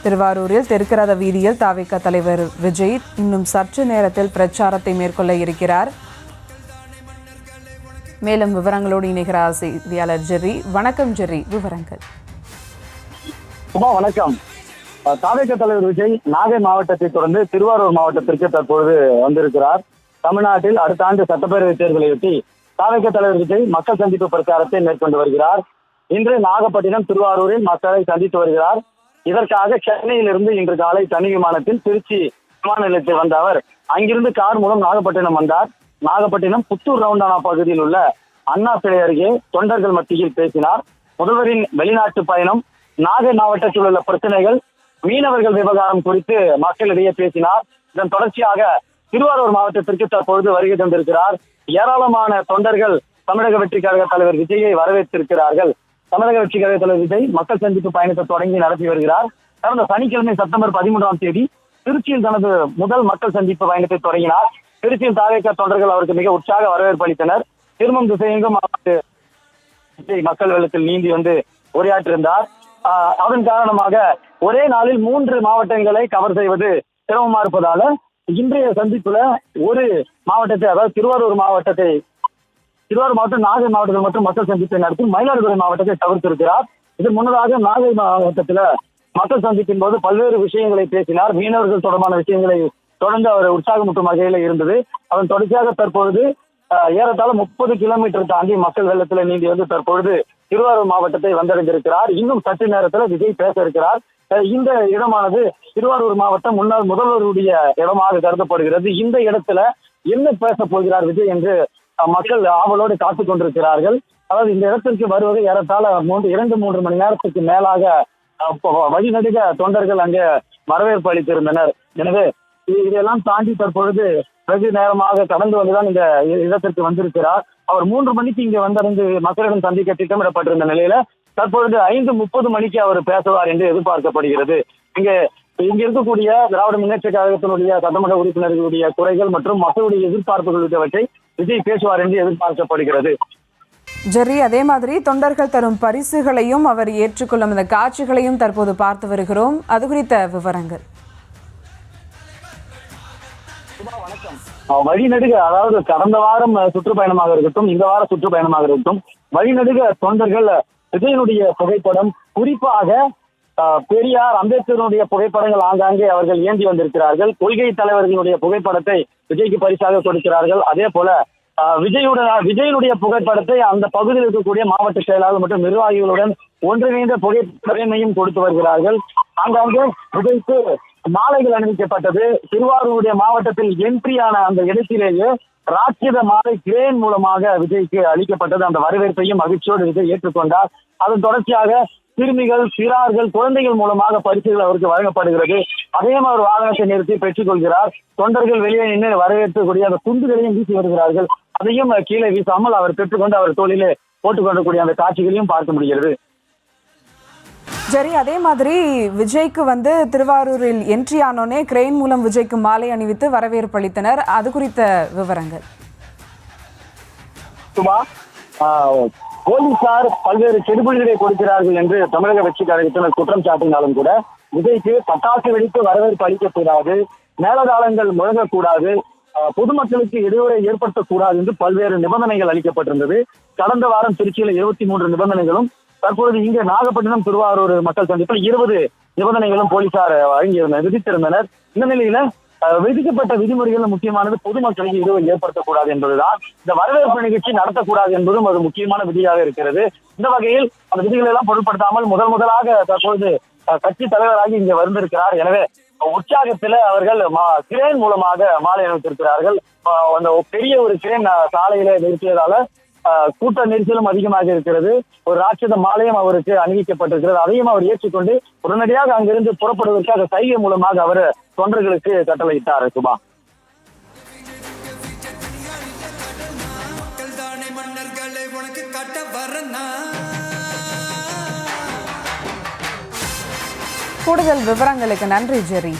திருவாரூரில் தெற்கரத வீதியில் தாவேக தலைவர் விஜய் இன்னும் சற்று நேரத்தில் பிரச்சாரத்தை மேற்கொள்ள இருக்கிறார். மேலும் விவரங்களோடு இணைகிறார் செய்தியாளர் ஜெர்ரி. வணக்கம் ஜெர்ரி, விவரங்கள். வணக்கம். தாவேக தலைவர் விஜய் நாகை மாவட்டத்தை தொடர்ந்து திருவாரூர் மாவட்டத்திற்கு தற்பொழுது வந்திருக்கிறார். தமிழ்நாட்டில் அடுத்த ஆண்டு சட்டப்பேரவை தேர்தலையொட்டி தாவேக தலைவர் விஜய் மக்கள் சந்திப்பு பிரச்சாரத்தை மேற்கொண்டு வருகிறார். இன்று நாகப்பட்டினம், திருவாரூரில் மக்களை சந்தித்து வருகிறார். இதற்காக சென்னையிலிருந்து இன்று காலை தனி விமானத்தில் திருச்சி விமான நிலையத்தில் வந்த அவர் அங்கிருந்து கார் மூலம் நாகப்பட்டினம் வந்தார். நாகப்பட்டினம் புத்தூர் ரவுண்டானா பகுதியில் உள்ள அண்ணா சிலை அருகே தொண்டர்கள் மத்தியில் பேசினார். முதல்வரின் வெளிநாட்டு பயணம், நாகை மாவட்டத்தில் உள்ள பிரச்சனைகள், மீனவர்கள் விவகாரம் குறித்து மக்களிடையே பேசினார். இதன் தொடர்ச்சியாக திருவாரூர் மாவட்டத்திற்கு தற்பொழுது வருகை தந்திருக்கிறார். ஏராளமான தொண்டர்கள் தமிழக வெற்றி கழக தலைவர் விஜயை வரவேற்றிருக்கிறார்கள். தமிழக வெற்றி கழக தலைவர் விஜய் மக்கள் சந்திப்பு பயணத்தை தொடங்கி நடத்தி வருகிறார். கடந்த சனிக்கிழமை செப்டம்பர் 13ஆம் தேதி திருச்சியில் தனது முதல் மக்கள் சந்திப்பு பயணத்தை தொடங்கினார். திருச்சியில் தாவேக தொண்டர்கள் அவருக்கு மிக உற்சாக வரவேற்பு அளித்தனர். திரும்பும் திசையெங்கும் மக்கள் வெள்ளத்தில் நீந்தி வந்து உரையாற்றிருந்தார். அதன் காரணமாக ஒரே நாளில் 3 மாவட்டங்களை கவர் செய்வது சிரமமா இருப்பதால இன்றைய சந்திப்புல ஒரு மாவட்டத்தை, அதாவது திருவாரூர் மாவட்டம், நாகை மாவட்டத்தில் மட்டும் மக்கள் சந்திப்பை நடத்தி மயிலாடுதுறை மாவட்டத்தை தவிர்த்திருக்கிறார். இது முன்னதாக நாகை மாவட்டத்துல மக்கள் சந்திப்பின் போது பல்வேறு விஷயங்களை பேசினார். மீனவர்கள் தொடர்பான விஷயங்களை தொடர்ந்து அவர் உற்சாகமூட்டும் வகையில இருந்தது. அதன் தொடர்ச்சியாக தற்பொழுது ஏறத்தாழ 30 கிலோமீட்டர் தாண்டி மக்கள் வெள்ளத்துல நீந்தி வந்து தற்பொழுது திருவாரூர் மாவட்டத்தை வந்தடைந்திருக்கிறார். இன்னும் சற்று நேரத்துல விஜய் பேச இருக்கிறார். இந்த இடமானது திருவாரூர் மாவட்டம் முன்னாள் முதல்வருடைய இடமாக கருதப்படுகிறது. இந்த இடத்துல என்ன பேச போகிறார் விஜய் என்று மக்கள் ஆவலோடு காத்துக் கொண்டிருக்கிறார்கள். அதாவது இந்த இடத்திற்கு வருவது ஏறத்தாழ 2-3 மணி நேரத்துக்கு மேலாக வழிநடுக தொண்டர்கள் அங்கே வரவேற்பு அளித்திருந்தனர். எனவே இதையெல்லாம் தாண்டி தற்பொழுது வெகு நேரமாக கடந்து வந்துதான் இந்த இடத்திற்கு வந்திருக்கிறார். அவர் 3 மணிக்கு இங்கே வந்திருந்து மக்களிடம் சந்திக்க திட்டமிடப்பட்டிருந்த நிலையில தற்பொழுது 5:30 மணிக்கு அவர் பேசுவார் என்று எதிர்பார்க்கப்படுகிறது. இங்க இருக்கக்கூடிய திராவிட முன்னேற்ற கழகத்தினுடைய சட்டமன்ற உறுப்பினர்களுடைய குறைகள் மற்றும் மக்களுடைய எதிர்பார்ப்புகள் உள்ளவற்றை விஜய் பேசுவார் என்று எதிர்பார்க்கப்படுகிறது. ஜெர்ரி, அதே மாதிரி தொண்டர்கள் தரும் பரிசுகளையும் அவர் ஏற்றுக்கொள்ளும் அந்த காட்சிகளையும் தற்போது பார்த்து வருகிறோம். அது குறித்த விவரங்கள். வணக்கம். வழிநடுக, அதாவது கடந்த வாரம் சுற்றுப்பயணமாக இருக்கட்டும், இந்த வார சுற்றுப்பயணமாக இருக்கட்டும், வழிநடுக தொண்டர்கள் விஜயனுடைய புகைப்படம், குறிப்பாக பெரியார், அம்பேத்கருடைய புகைப்படங்கள் ஆங்காங்கே அவர்கள் ஏந்தி வந்திருக்கிறார்கள். கொள்கை தலைவர்களுடைய புகைப்படத்தை விஜய்க்கு பரிசாக கொடுக்கிறார்கள். அதே போல விஜயனுடைய புகைப்படத்தை அந்த பகுதியில் இருக்கக்கூடிய மாவட்ட செயலாளர் மற்றும் நிர்வாகிகளுடன் ஒன்றிணைந்த புகைப்படமையும் கொடுத்து வருகிறார்கள். ஆங்காங்கே விஜய்க்கு மாலைகள் அணிவிக்கப்பட்டது. திருவாரூருடைய மாவட்டத்தில் என்ட்ரியான அந்த இடத்திலேயே ராட்சத மாலை கிரேன் மூலமாக விஜய்க்கு அளிக்கப்பட்டது. அந்த வரவேற்பையும் மகிழ்ச்சியோடு விஜய் ஏற்றுக்கொண்டார். அதன் தொடர்ச்சியாக சிறுமிகள், சிறார்கள், குழந்தைகள் மூலமாக பரிசுகள் அவருக்கு வழங்கப்படுகிறது. அதையும் அவர் வாகனத்தை நிறுத்தி பெற்றுக் கொள்கிறார். தொண்டர்கள் வெளியே நின்று வரவேற்கக்கூடிய அந்த துண்டுகளையும் வீசி வருகிறார்கள். அதையும் கீழே வீசாமல் அவர் பெற்றுக்கொண்டு அவர் தோளிலே போட்டுக் கொள்ளக்கூடிய அந்த காட்சிகளையும் பார்க்க முடிகிறது. சரி, அதே மாதிரி விஜய்க்கு திருவாரூரில் என்ட்ரி ஆனோனே கிரெயின் மூலம் விஜய்க்கு மாலை அணிவித்து வரவேற்பு அளித்தனர். அது குறித்த விவரங்கள். போலீசார் பல்வேறு கெடுபிடிகளை கொடுக்கிறார்கள் என்று தமிழக வெற்றி கழகத்தினர் குற்றம் சாட்டினாலும் கூட விஜய்க்கு பட்டாசு வெடித்து வரவேற்பு அளிக்கக்கூடாது, மேலதாளங்கள் முழங்கக்கூடாது, பொதுமக்களுக்கு இடையூறை ஏற்படுத்தக்கூடாது என்று பல்வேறு நிபந்தனைகள் அளிக்கப்பட்டிருந்தது. கடந்த வாரம் திருச்சியில் 23 நிபந்தனைகளும், தற்பொழுது இங்கே நாகப்பட்டினம், திருவாரூர் மக்கள் சந்திப்பில் 20 நிபந்தனைகளும் போலீசார் விதித்திருந்தனர். இந்த நிலையில விதிக்கப்பட்ட விதிமுறைகள் முக்கியமானது பொதுமக்களுக்கு இடையூறு ஏற்படுத்தக்கூடாது என்பதுதான். இந்த வரவேற்பு நிகழ்ச்சி நடத்தக்கூடாது என்பதும் ஒரு முக்கியமான விதியாக இருக்கிறது. இந்த வகையில் அந்த விதிகளை எல்லாம் பொருட்படுத்தாமல் முதலாக தற்பொழுது கட்சி தலைவராகி இங்கே வந்திருக்கிறார். எனவே உற்சாகத்துல அவர்கள் கிரேன் மூலமாக மாலை அணிவித்திருக்கிறார்கள். அந்த பெரிய ஒரு கிரேன் சாலையில நிறுத்தியதால கூட்ட நெரிசலும் அதிகமாக இருக்கிறது. ஒரு ராட்சத மாலையும் அவருக்கு அணிவிக்கப்பட்டிருக்கிறது. அதையும் அவர் ஏற்றுக்கொண்டு உடனடியாக அங்கிருந்து புறப்படுவதற்காக சைகை மூலமாக அவர் தொண்டர்களுக்கு கட்டளையிட்டார். சுபா, கூடுதல் விவரங்களுக்கு நன்றி ஜெர்ரி.